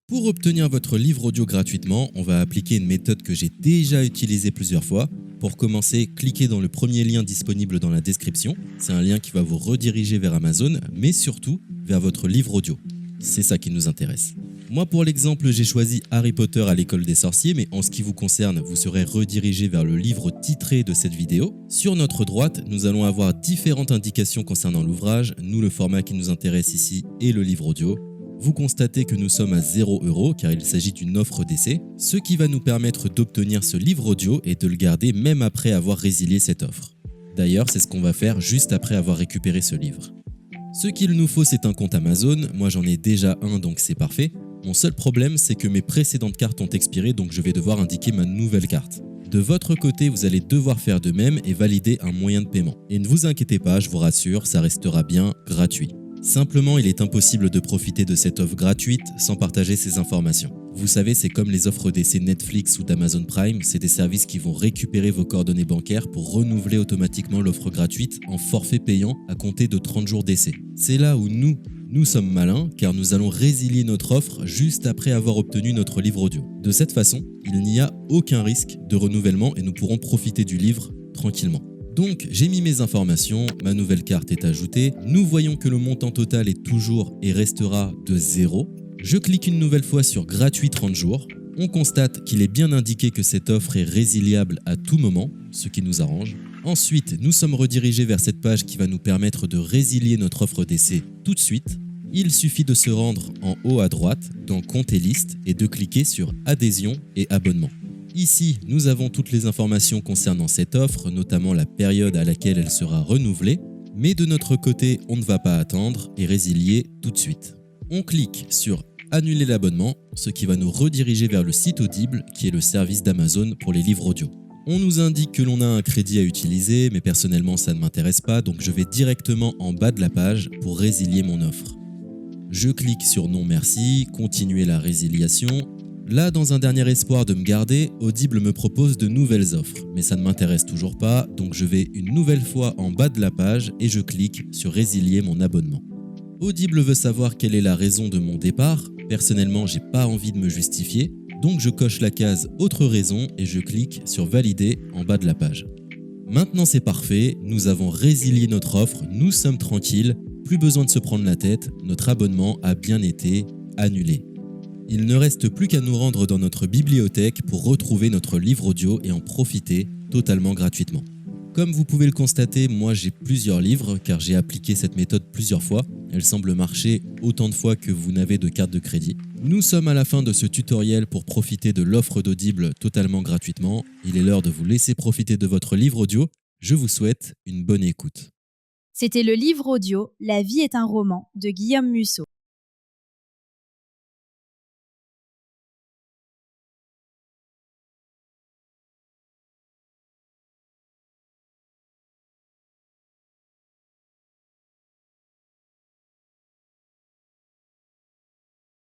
Pour obtenir votre livre audio gratuitement, on va appliquer une méthode que j'ai déjà utilisée plusieurs fois. Pour commencer, cliquez dans le premier lien disponible dans la description. C'est un lien qui va vous rediriger vers Amazon, mais surtout vers votre livre audio. C'est ça qui nous intéresse. Moi, pour l'exemple, j'ai choisi Harry Potter à l'école des sorciers, mais en ce qui vous concerne, vous serez redirigé vers le livre titré de cette vidéo. Sur notre droite, nous allons avoir différentes indications concernant l'ouvrage. Nous, le format qui nous intéresse ici est le livre audio. Vous constatez que nous sommes à 0 € car il s'agit d'une offre d'essai, ce qui va nous permettre d'obtenir ce livre audio et de le garder même après avoir résilié cette offre. D'ailleurs, c'est ce qu'on va faire juste après avoir récupéré ce livre. Ce qu'il nous faut, c'est un compte Amazon. Moi, j'en ai déjà un, donc c'est parfait. Mon seul problème, c'est que mes précédentes cartes ont expiré, donc je vais devoir indiquer ma nouvelle carte. De votre côté, vous allez devoir faire de même et valider un moyen de paiement. Et ne vous inquiétez pas, je vous rassure, ça restera bien gratuit. Simplement, il est impossible de profiter de cette offre gratuite sans partager ces informations. Vous savez, c'est comme les offres d'essai Netflix ou d'Amazon Prime, c'est des services qui vont récupérer vos coordonnées bancaires pour renouveler automatiquement l'offre gratuite en forfait payant à compter de 30 jours d'essai. C'est là où nous sommes malins car nous allons résilier notre offre juste après avoir obtenu notre livre audio. De cette façon, il n'y a aucun risque de renouvellement et nous pourrons profiter du livre tranquillement. Donc, j'ai mis mes informations, ma nouvelle carte est ajoutée. Nous voyons que le montant total est toujours et restera de 0. Je clique une nouvelle fois sur gratuit 30 jours. On constate qu'il est bien indiqué que cette offre est résiliable à tout moment, ce qui nous arrange. Ensuite, nous sommes redirigés vers cette page qui va nous permettre de résilier notre offre d'essai tout de suite. Il suffit de se rendre en haut à droite dans Compte et liste et de cliquer sur Adhésion et abonnement. Ici, nous avons toutes les informations concernant cette offre, notamment la période à laquelle elle sera renouvelée, mais de notre côté, on ne va pas attendre et résilier tout de suite. On clique sur Annuler l'abonnement, ce qui va nous rediriger vers le site Audible, qui est le service d'Amazon pour les livres audio. On nous indique que l'on a un crédit à utiliser, mais personnellement ça ne m'intéresse pas, donc je vais directement en bas de la page pour résilier mon offre. Je clique sur Non merci, continuer la résiliation. Là, dans un dernier espoir de me garder, Audible me propose de nouvelles offres, mais ça ne m'intéresse toujours pas, donc je vais une nouvelle fois en bas de la page et je clique sur Résilier mon abonnement. Audible veut savoir quelle est la raison de mon départ. Personnellement, j'ai pas envie de me justifier, donc je coche la case Autre raison et je clique sur Valider en bas de la page. Maintenant c'est parfait, nous avons résilié notre offre, nous sommes tranquilles, plus besoin de se prendre la tête, notre abonnement a bien été annulé. Il ne reste plus qu'à nous rendre dans notre bibliothèque pour retrouver notre livre audio et en profiter totalement gratuitement. Comme vous pouvez le constater, moi j'ai plusieurs livres car j'ai appliqué cette méthode plusieurs fois. Elle semble marcher autant de fois que vous n'avez de carte de crédit. Nous sommes à la fin de ce tutoriel pour profiter de l'offre d'Audible totalement gratuitement. Il est l'heure de vous laisser profiter de votre livre audio. Je vous souhaite une bonne écoute. C'était le livre audio « La vie est un roman » de Guillaume Musso.